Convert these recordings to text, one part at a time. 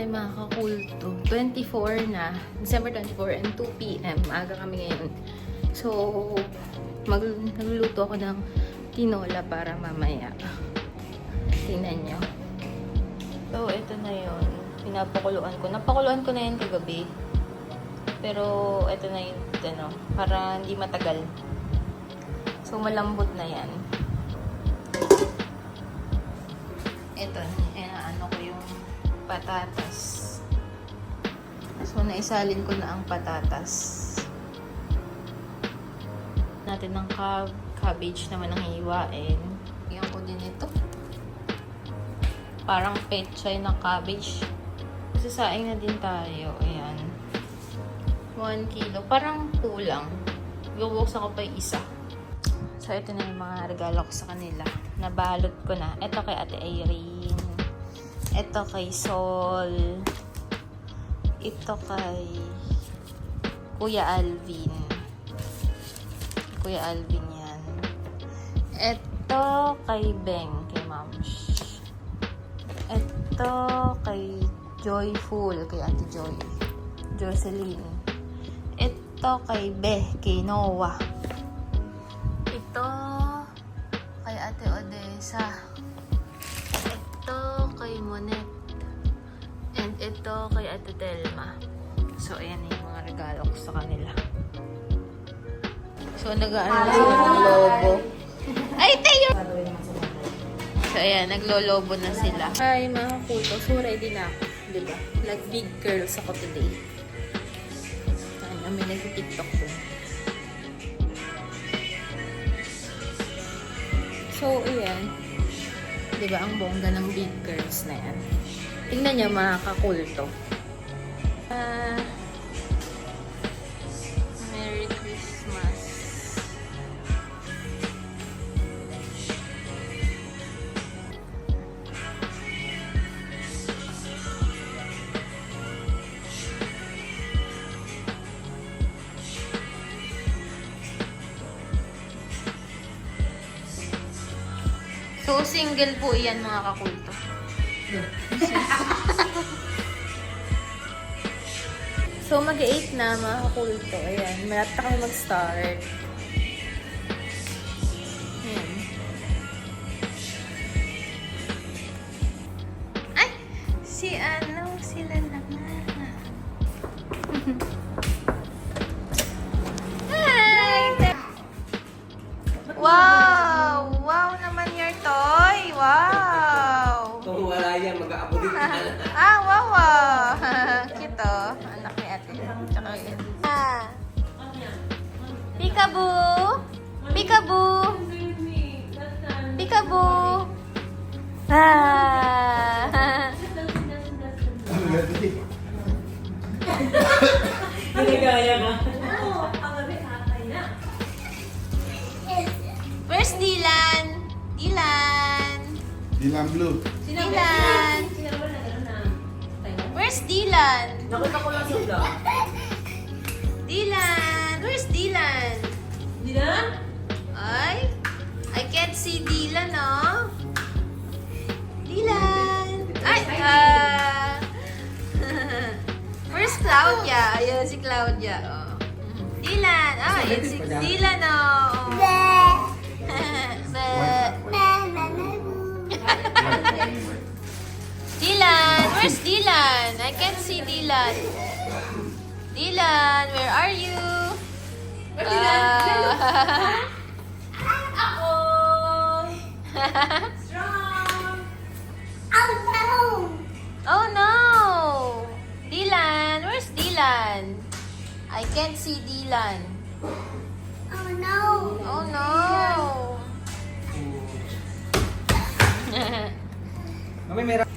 Hi mga kakulto. 24 na. December 24 and 2 p.m. Maaga kami ngayon. So, nagluluto ako ng tinola para mamaya. Tingnan nyo. So, ito na yun. Pinapakuluan ko. Napakuluan ko na yun kagabi. Pero, ito na yun. Ano, para hindi matagal. So, malambot na yan. Ito. Ano ko yung patatas. So, naisalin ko na ang patatas. Natin ng cabbage naman ang hiwain. Iyan ko din ito. Parang pechay na cabbage. Sasaing na din tayo. Ayan. 1 kilo. Parang kulang. Bubuksan ko pa yung isa. So, ito na yung mga regalo ko sa kanila. Nabalot ko na. Ito kay Ate Irene. Ito kay Sol. Ito kay Kuya Alvin. Kuya Alvin yan. Ito kay Beng. Kay Mams. Ito kay Joyful. Kay Ate Joy. Jocelyn. Ito kay Beh. Kay Noah. Ito kay Ate Odessa. Ito kay Monet. And ito kay Ate Telma. So, ayan yung mga regalo ko sa kanila. So, nag-aano sila ng lobo. Ay, tayo! So, ayan, naglolobo na sila. Hi, mga kulto. So, ready na ako. Diba? Like, big girls ako today. Ayan, may nag-tiktok dun. So, ayan. Diba, ang bongga ng big girls na yan. Tingnan nyo, mga kakulto. Merry Christmas. So, single po yan, mga kakulto. So, mag-8 na, mga kakulto. Ayan, malapit na kami mag-start. Ayan. Ay! Sila na nga. Hi! Wow! Wow naman your toy! Wow! Kung wala yan, mag-aabot din. Wow! Cute oh. Anak ni ate. Tsaka yun. Peekaboo! Peekaboo! Peekaboo! Pinagaya ka. Where's Dylan? Dylan! Dylan Blue. Dylan! Where's Dylan? Nakita ko lang sa vlog. Dylan! Where's Dylan? Dylan? Ay! I can't see Dylan, oh! Dylan! Ay! Where's Claudia? Ayan si Claudia, oh. Dylan! Ah, ayan si Dylan, oh. Dylan! Where's Dylan? I can't see Dylan. Dylan, where are you? Where's Dylan? Ako! Strong! Oh no! Dylan, where's Dylan? I can't see Dylan. Oh no! Mami, meron.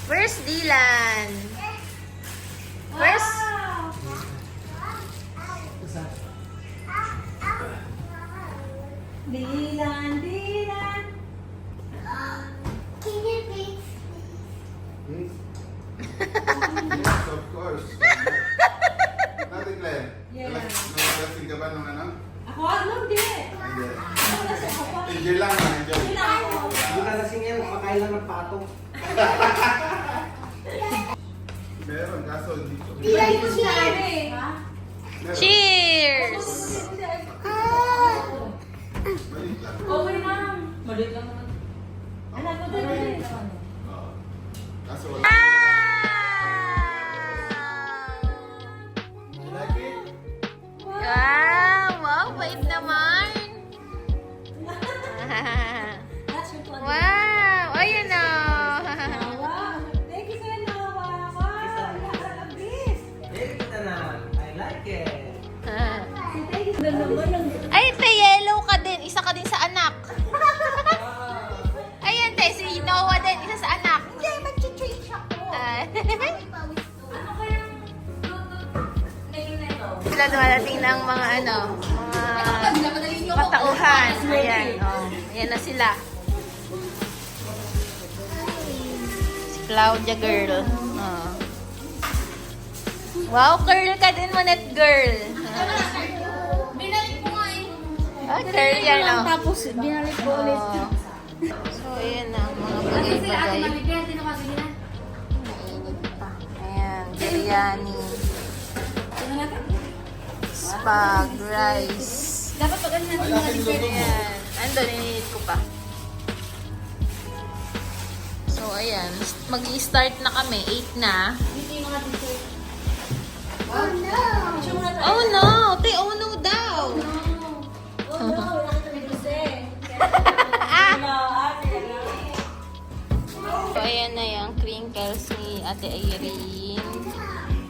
Where's Dylan? Where's... Dylan! Yes, of course. Natin, Claire. Yeah. Nakalasing ka ba nung ano? Ako? Ano? Hindi. Hindi. Ako kasi ako pa. Enjoy lang, enjoy. Hindi na ako. Hindi na lasing yan, pakain lang ng patong. Kaso hindi ko. Hindi ko sinabi. Meron. Cheers! Maliit lang. Okay, ma'am. Maliit lang naman. Anak ko din. Oo. Kaso wala. You like it? Wow! Wow! Bait naman! That's your plan. Wow! Ayun o! Wow. Thank you, sir. Nawa. Wow. Nakakabis. I like it. Thank you. Naman ang... Ay, te, yellow ka din. Isa ka din sa anak. Ayan, te, si Noah din. Isa sa anak. Hindi, mag-change ako. Ano kayang name na ito? Sila dumadating ng mga ano, mga katauhan. Ayan, oh. Ayan na sila. Si Claudia girl. Oh. Wow, girl ka din, Monet girl. Binalik ko nga eh. Ah, girl yan, oh. Tapos binalik ko ulit. Oh. So, ayan na, mga bagay-bagay. Maligyan din ako sige na. Mainit pa. Ayan, biryani. Tingnan natin. Spag, rice. Dapat pag ano natin mga dessert. Ayan. Andun, ininit ko pa. So, ayan. Mag-i-start na kami. 8 na. Dito yung mga dessert. Oh no! Picture muna tayo. Oh no! Te, oh no daw! Oh no! Wala ka kami dessert. Wala, ate. So, ayan na yung crinkles ni Ate Irene.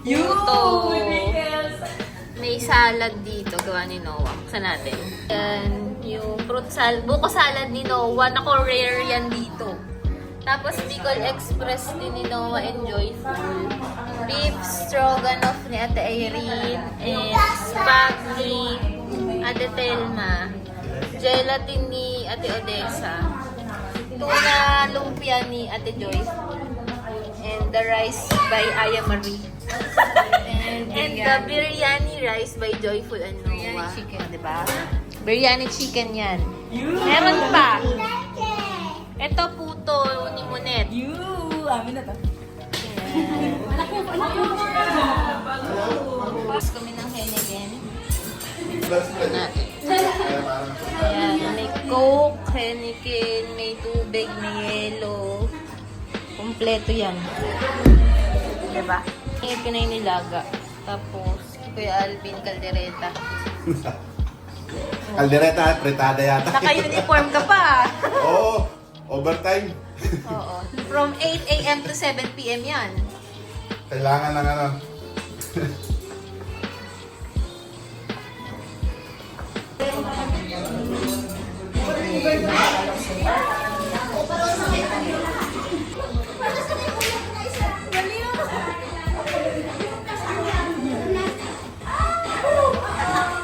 You! Puto. Pickles! May salad dito, gawa ni Noah. Buksan natin. Yan, yung fruit salad, buko salad ni Noah. Nako, rare yan dito. Tapos, Bicol Express din ni Noah and Joyful. Beef stroganoff ni Ate Irene. And spag ni Ate Telma. Gelatin ni Ate Odessa. Tuna lumpia ni Ate Joyful. And the rice by Aya Marie. And the biryani rice by Joyful and Noah. Biryani chicken, di ba? Biryani chicken yan. Meron pa. Ito puto ni Monet. You! Amin na to. Ayan. Anak ko, anak ko. Tapos kami ng Heineken. Plus ka din. Natin. Kaya parang Ayan, may Coke, Heineken, may tubig, may yelo. Kompleto yan. Diba? Yung Pinay Nilaga. Tapos, Kuya Alvin Caldereta. Aldereta at pretada yata. Naka-uniform ka pa. Oo. Overtime. Oo. From 8 a.m. to 7 p.m. yan. Kailangan ng ano.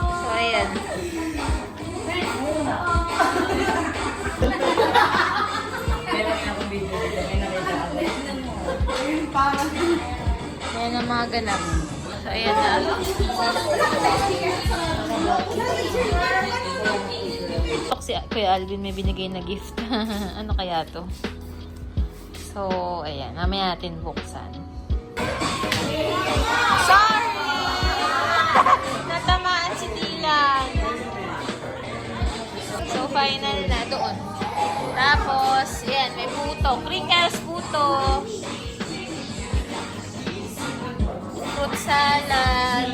So, ayan. Meron na akong video dito. May nakita ako. Ayan ang mga ganap. So, ayan na. Si Kuya Alvin may binigay na gift. Ano kaya to? So, ayan. Mamaya natin buksan. Sorry! Natamaan si Dylan. So, final na doon. Tapos, ayan, may puto. Crinkles puto. Fruit salad.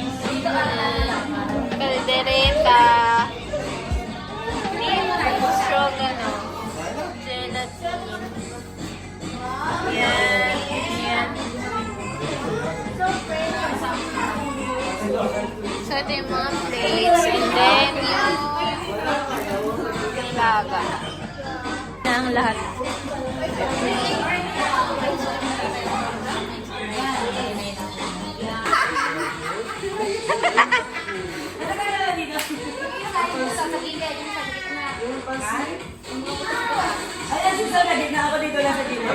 Caldereta. Beef stroganoff. Gelatin. Yan. Yan. So, ito yung mga plates. And then, yung nilaga. Na ang lahat. Ayan, siya na. Di na ako dito lang sa dito.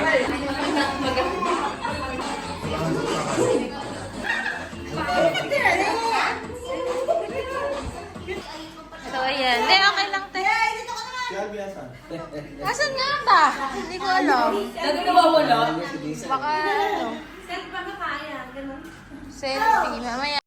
So, ayan. Hindi, okay lang, te. Asan nga ba? Hindi ko alam. Lagi na mawala. Baka, ano. Saan pa na kaya? Ganun. Selfie. Mamaya.